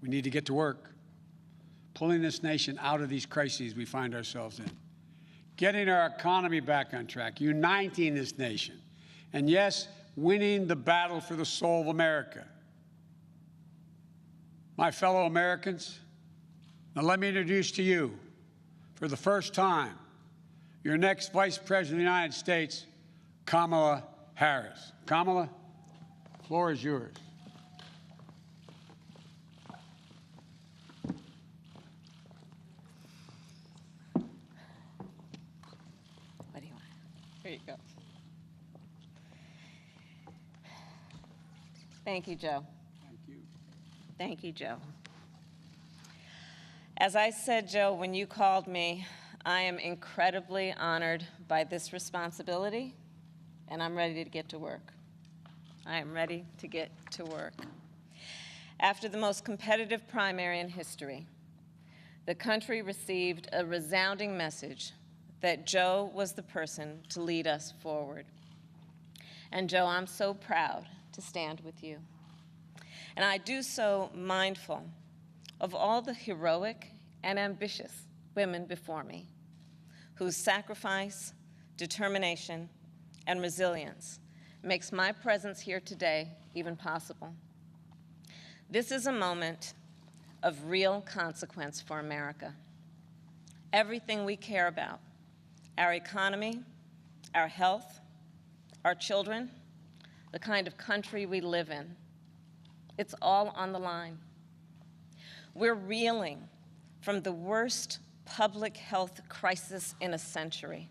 We need to get to work, pulling this nation out of these crises we find ourselves in, getting our economy back on track, uniting this nation, and yes, winning the battle for the soul of America. My fellow Americans, now let me introduce to you, for the first time, your next Vice President of the United States, Kamala Harris. Kamala, the floor is yours. What do you want? Here you go. Thank you, Joe. Thank you. Thank you, Joe. As I said, Joe, when you called me, I am incredibly honored by this responsibility, and I'm ready to get to work. I am ready to get to work. After the most competitive primary in history, the country received a resounding message that Joe was the person to lead us forward. And Joe, I'm so proud to stand with you. And I do so mindful of all the heroic and ambitious women before me, whose sacrifice, determination, and resilience makes my presence here today even possible. This is a moment of real consequence for America. Everything we care about, our economy, our health, our children, the kind of country we live in, it's all on the line. We're reeling from the worst public health crisis in a century.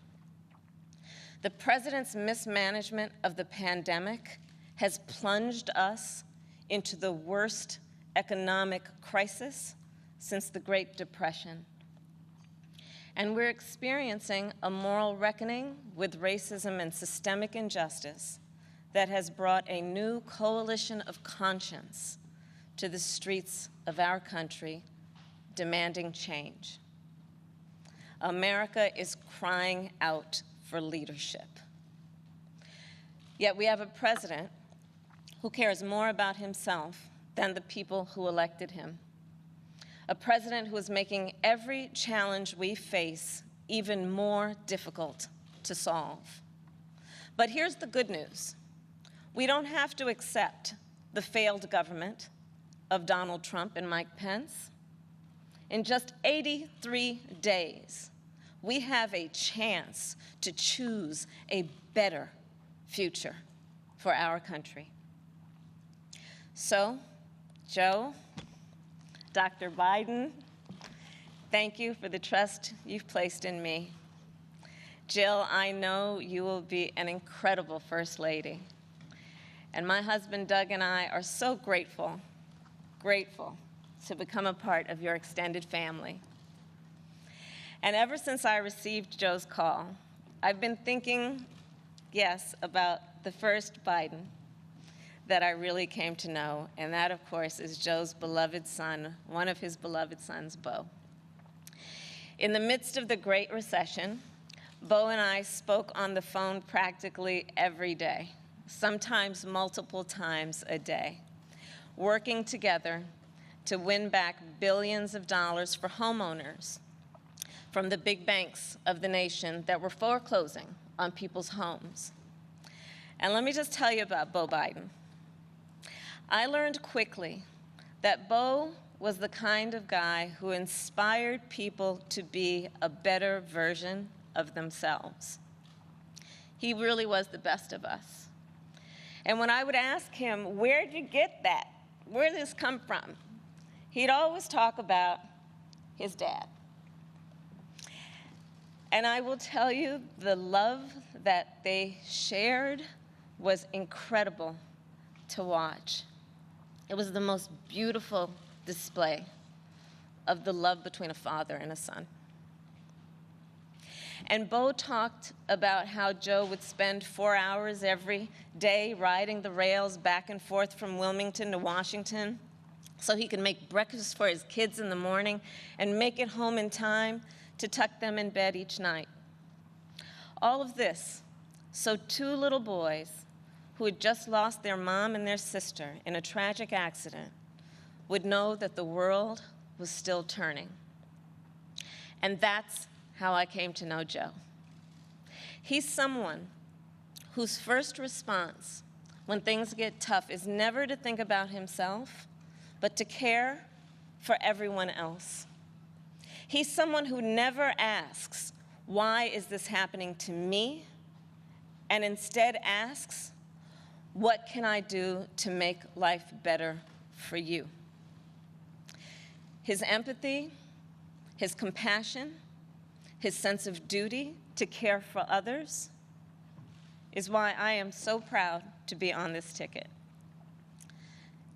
The president's mismanagement of the pandemic has plunged us into the worst economic crisis since the Great Depression. And we're experiencing a moral reckoning with racism and systemic injustice that has brought a new coalition of conscience to the streets of our country, demanding change. America is crying out for leadership. Yet we have a president who cares more about himself than the people who elected him. A president who is making every challenge we face even more difficult to solve. But here's the good news. We don't have to accept the failed government of Donald Trump and Mike Pence. In just 83 days, we have a chance to choose a better future for our country. So, Joe, Dr. Biden, thank you for the trust you've placed in me. Jill, I know you will be an incredible First Lady. And my husband, Doug, and I are so grateful to become a part of your extended family. And ever since I received Joe's call, I've been thinking, yes, about the first Biden that I really came to know, and that, of course, is Joe's beloved son, one of his beloved sons, Beau. In the midst of the Great Recession, Beau and I spoke on the phone practically every day, sometimes multiple times a day, working together to win back billions of dollars for homeowners from the big banks of the nation that were foreclosing on people's homes. And let me just tell you about Beau Biden. I learned quickly that Beau was the kind of guy who inspired people to be a better version of themselves. He really was the best of us. And when I would ask him, where'd you get that? Where did this come from? He'd always talk about his dad. And I will tell you, the love that they shared was incredible to watch. It was the most beautiful display of the love between a father and a son. And Beau talked about how Joe would spend 4 hours every day riding the rails back and forth from Wilmington to Washington so he could make breakfast for his kids in the morning and make it home in time to tuck them in bed each night. All of this so 2 little boys who had just lost their mom and their sister in a tragic accident would know that the world was still turning. And that's how I came to know Joe. He's someone whose first response when things get tough is never to think about himself, but to care for everyone else. He's someone who never asks, why is this happening to me? And instead asks, what can I do to make life better for you? His empathy, his compassion, his sense of duty to care for others is why I am so proud to be on this ticket.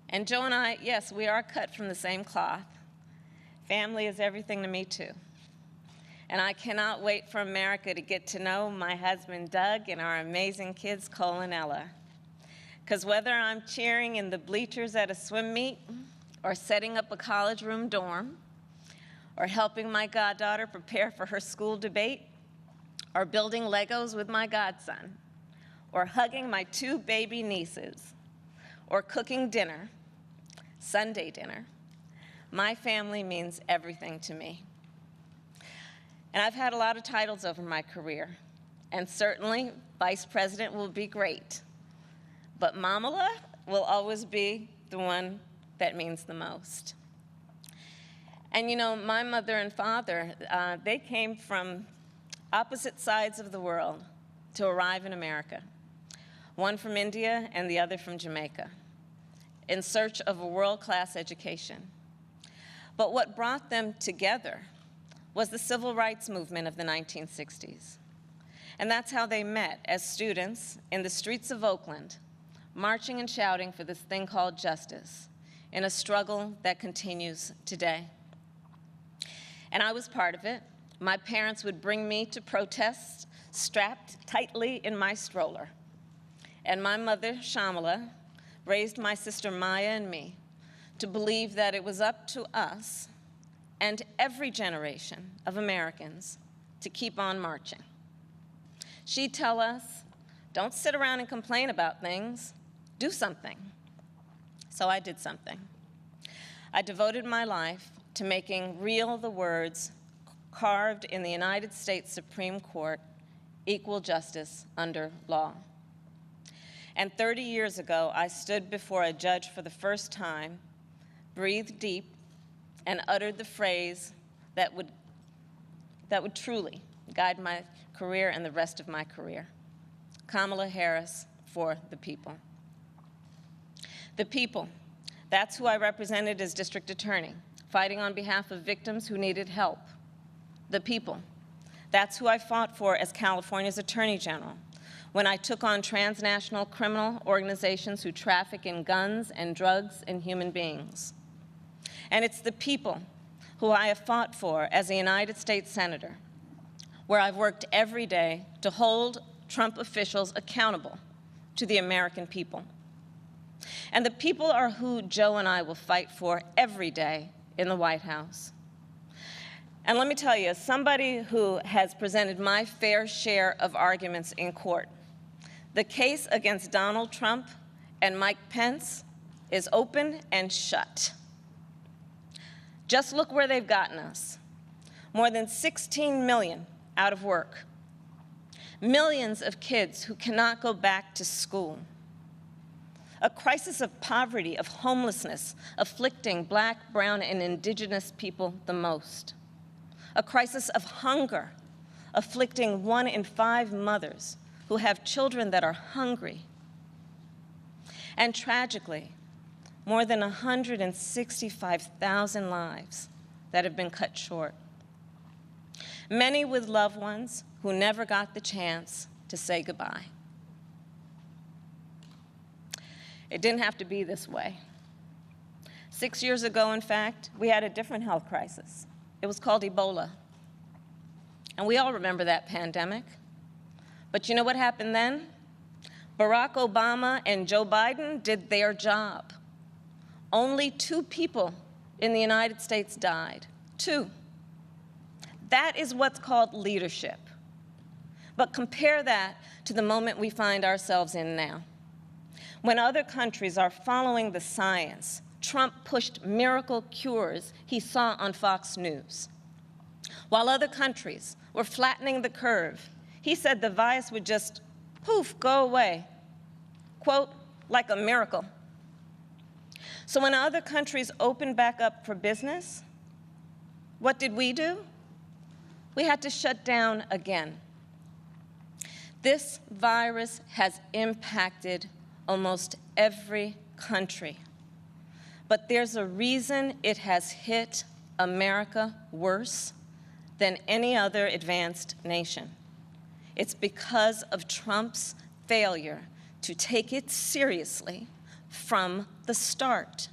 And Joe and I, yes, we are cut from the same cloth. Family is everything to me, too. And I cannot wait for America to get to know my husband, Doug, and our amazing kids, Cole and Ella. Because whether I'm cheering in the bleachers at a swim meet, or setting up a college room dorm, or helping my goddaughter prepare for her school debate, or building Legos with my godson, or hugging my 2 baby nieces, or cooking dinner, Sunday dinner, my family means everything to me. And I've had a lot of titles over my career, and certainly vice president will be great, but Mamala will always be the one that means the most. And you know, my mother and father, they came from opposite sides of the world to arrive in America, one from India and the other from Jamaica, in search of a world-class education. But what brought them together was the civil rights movement of the 1960s. And that's how they met, as students in the streets of Oakland, marching and shouting for this thing called justice, in a struggle that continues today. And I was part of it. My parents would bring me to protests strapped tightly in my stroller. And my mother, Shamala, raised my sister Maya and me to believe that it was up to us and every generation of Americans to keep on marching. She'd tell us, don't sit around and complain about things, do something. So I did something. I devoted my life to making real the words carved in the United States Supreme Court, equal justice under law. And 30 years ago, I stood before a judge for the first time, breathed deep, and uttered the phrase that would truly guide my career and the rest of my career. Kamala Harris for the people. The people, that's who I represented as district attorney, fighting on behalf of victims who needed help. The people, that's who I fought for as California's Attorney General, when I took on transnational criminal organizations who traffic in guns and drugs and human beings. And it's the people who I have fought for as a United States Senator, where I've worked every day to hold Trump officials accountable to the American people. And the people are who Joe and I will fight for every day in the White House. And let me tell you, as somebody who has presented my fair share of arguments in court, the case against Donald Trump and Mike Pence is open and shut. Just look where they've gotten us. More than 16 million out of work. Millions of kids who cannot go back to school. A crisis of poverty, of homelessness, afflicting Black, brown, and indigenous people the most. A crisis of hunger, afflicting 1 in 5 mothers who have children that are hungry. And tragically, more than 165,000 lives that have been cut short. Many with loved ones who never got the chance to say goodbye. It didn't have to be this way. 6 years ago, in fact, we had a different health crisis. It was called Ebola. And we all remember that pandemic. But you know what happened then? Barack Obama and Joe Biden did their job. Only 2 people in the United States died. 2. That is what's called leadership. But compare that to the moment we find ourselves in now, when other countries are following the science Trump pushed miracle cures he saw on Fox News. While other countries were flattening the curve, he said the virus would just, poof, go away, quote, like a miracle. So when other countries opened back up for business, what did we do? We had to shut down again. This virus has impacted almost every country. But there's a reason it has hit America worse than any other advanced nation. It's because of Trump's failure to take it seriously from the start.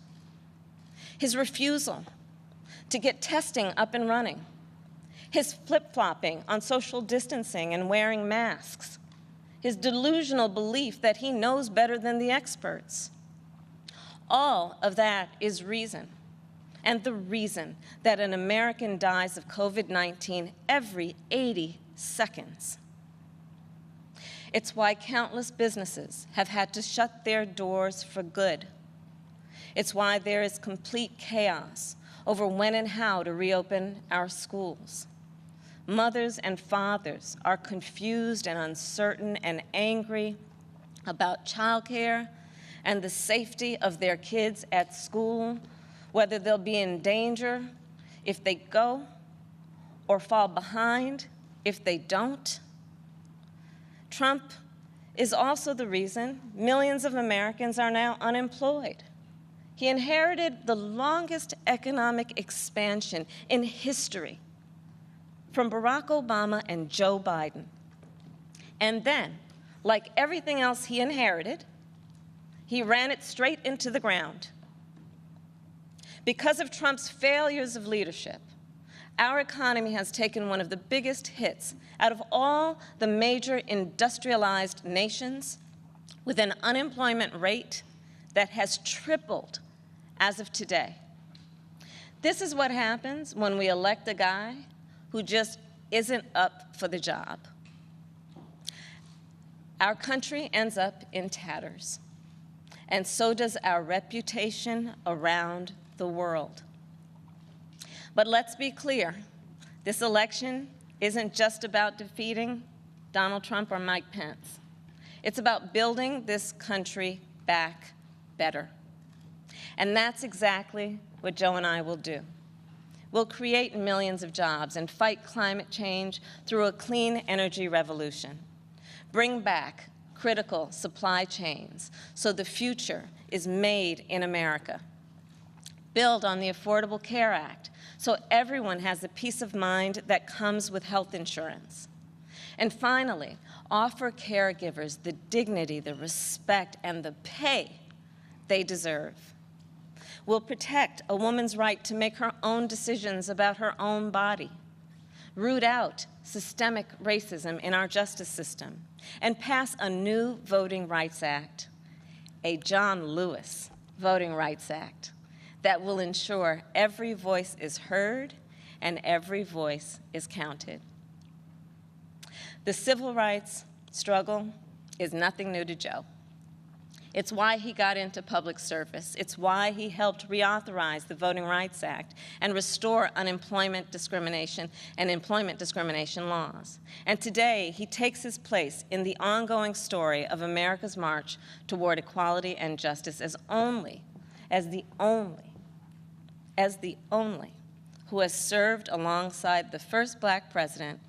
His refusal to get testing up and running, his flip-flopping on social distancing and wearing masks, his delusional belief that he knows better than the experts. All of that is reason, and the reason that an American dies of COVID-19 every 80 seconds. It's why countless businesses have had to shut their doors for good. It's why there is complete chaos over when and how to reopen our schools. Mothers and fathers are confused and uncertain and angry about childcare and the safety of their kids at school, whether they'll be in danger if they go or fall behind if they don't. Trump is also the reason millions of Americans are now unemployed. He inherited the longest economic expansion in history from Barack Obama and Joe Biden. And then, like everything else he inherited, he ran it straight into the ground. Because of Trump's failures of leadership, our economy has taken one of the biggest hits out of all the major industrialized nations, with an unemployment rate that has tripled as of today. This is what happens when we elect a guy who just isn't up for the job. Our country ends up in tatters, and so does our reputation around the world. But let's be clear, this election isn't just about defeating Donald Trump or Mike Pence. It's about building this country back better. And that's exactly what Joe and I will do. We'll create millions of jobs and fight climate change through a clean energy revolution. Bring back critical supply chains so the future is made in America. Build on the Affordable Care Act so everyone has the peace of mind that comes with health insurance. And finally, offer caregivers the dignity, the respect, and the pay they deserve. We'll protect a woman's right to make her own decisions about her own body, root out systemic racism in our justice system, and pass a new Voting Rights Act, a John Lewis Voting Rights Act, that will ensure every voice is heard and every voice is counted. The civil rights struggle is nothing new to Joe. It's why he got into public service. It's why he helped reauthorize the Voting Rights Act and restore unemployment discrimination and employment discrimination laws. And today, he takes his place in the ongoing story of America's march toward equality and justice as the only who has served alongside the first black president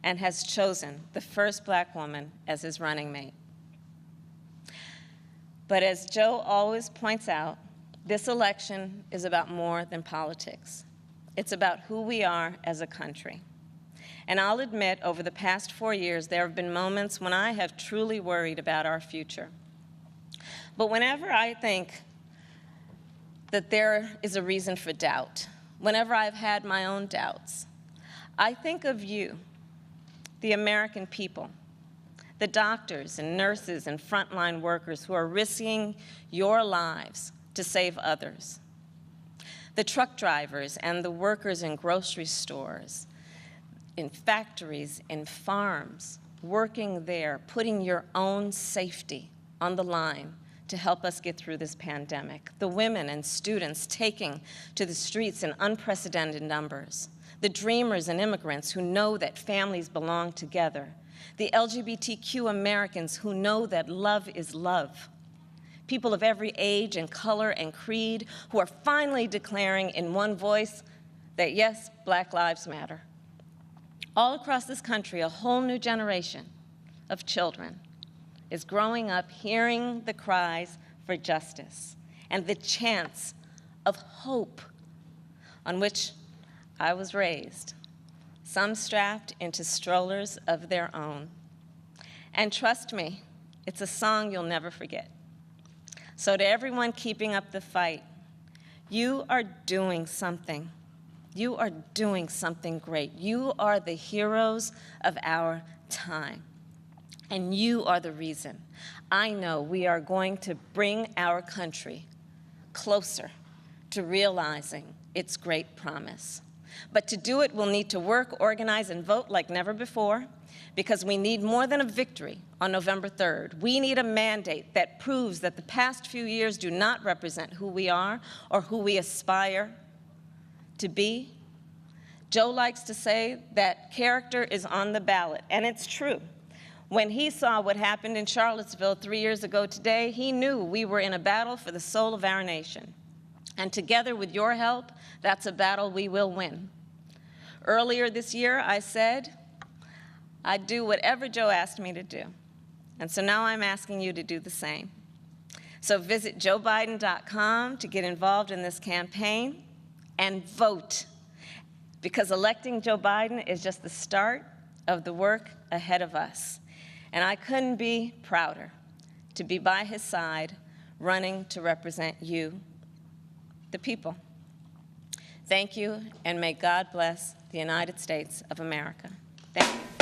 and has chosen the first black woman as his running mate. But as Joe always points out, this election is about more than politics. It's about who we are as a country. And I'll admit, over the past 4 years, there have been moments when I have truly worried about our future. But whenever I think that there is a reason for doubt, whenever I've had my own doubts, I think of you, the American people, the doctors and nurses and frontline workers who are risking your lives to save others, the truck drivers and the workers in grocery stores, in factories, in farms, working there, putting your own safety on the line to help us get through this pandemic. The women and students taking to the streets in unprecedented numbers. The dreamers and immigrants who know that families belong together. The LGBTQ Americans who know that love is love. People of every age and color and creed who are finally declaring in one voice that yes, Black lives matter. All across this country, a whole new generation of children is growing up hearing the cries for justice and the chants of hope on which I was raised, some strapped into strollers of their own. And trust me, it's a song you'll never forget. So to everyone keeping up the fight, you are doing something. You are doing something great. You are the heroes of our time. And you are the reason I know we are going to bring our country closer to realizing its great promise. But to do it, we'll need to work, organize, and vote like never before, because we need more than a victory on November 3rd. We need a mandate that proves that the past few years do not represent who we are or who we aspire to be. Joe likes to say that character is on the ballot, and it's true. When he saw what happened in Charlottesville 3 years ago today, he knew we were in a battle for the soul of our nation. And together with your help, that's a battle we will win. Earlier this year, I said I'd do whatever Joe asked me to do. And so now I'm asking you to do the same. So visit joebiden.com to get involved in this campaign and vote, because electing Joe Biden is just the start of the work ahead of us. And I couldn't be prouder to be by his side, running to represent you, the people. Thank you, and may God bless the United States of America. Thank you.